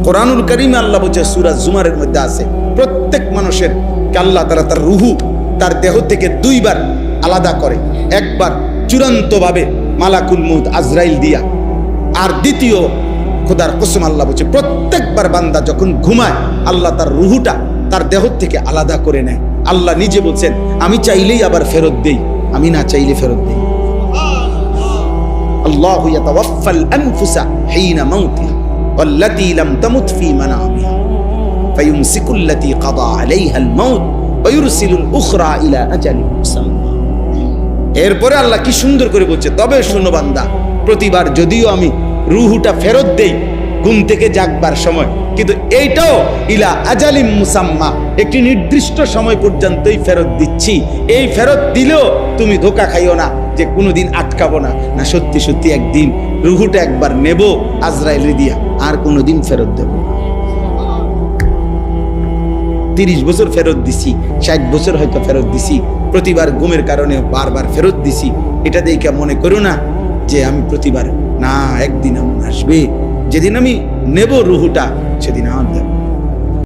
কোরআনুল কারীমে আল্লাহ বলছে, সূরা জুমারের মধ্যে আছে, প্রত্যেক মানুষের কে আল্লাহ তাআলা তার রুহু তার দেহ থেকে দুইবার আলাদা করে। একবার চূড়ান্তভাবে মালাকুল মউত আজরাইল দিয়া, আর দ্বিতীয় খোদার কসম আল্লাহ বলছে প্রত্যেকবার বান্দা যখন ঘুমায় আল্লাহ তার রুহুটা তার দেহ থেকে আলাদা করে নেয়। আল্লাহ নিজে বলছেন, আমি চাইলেই আবার ফেরত দেই, আমি না চাইলে ফেরত দেই। আল্লাহু ইয়াতাওয়াফাল আনফুসা হিনা মাউতিহা ওয়াল্লাতী লাম তামুত ফী মানামিহা ফায়ুমসিকুল্লাতী কাদা আলাইহাল মাউত ওয়া ইউরসিলুল উখরা ইলা আজালিন মুসাম্মা। এরপরে আল্লাহ কি সুন্দর করে বলছে, তবে শোনো বান্দা, প্রতিবার যদিও আমি রুহুটা ফেরত দেই ঘুম থেকে জাগবার সময়, কিন্তু এইটাও ইলা আজালিম মুসাম্মা, একটি নির্দিষ্ট সময় পর্যন্তই ফেরত দিচ্ছি। এই ফেরত দিলেও তুমি ধোঁকা খাইও না যে কোনোদিন আটকাবো না, না সত্যি সত্যি একদিন রুহুটা একবার নেব আজরাইল দিয়া, আর কোনোদিন ফেরত দেব না। 30 বছর ফেরত দিছি, 60 বছর হয়তো ফেরত দিছি, প্রতিবার ঘুমের কারণে বারবার ফেরত দিছি। এটা দেখে মনে করো না যে আমি প্রতিবার, না, একদিন এমন আসবে যেদিন আমি নেব রুহুটা, সেদিন আমার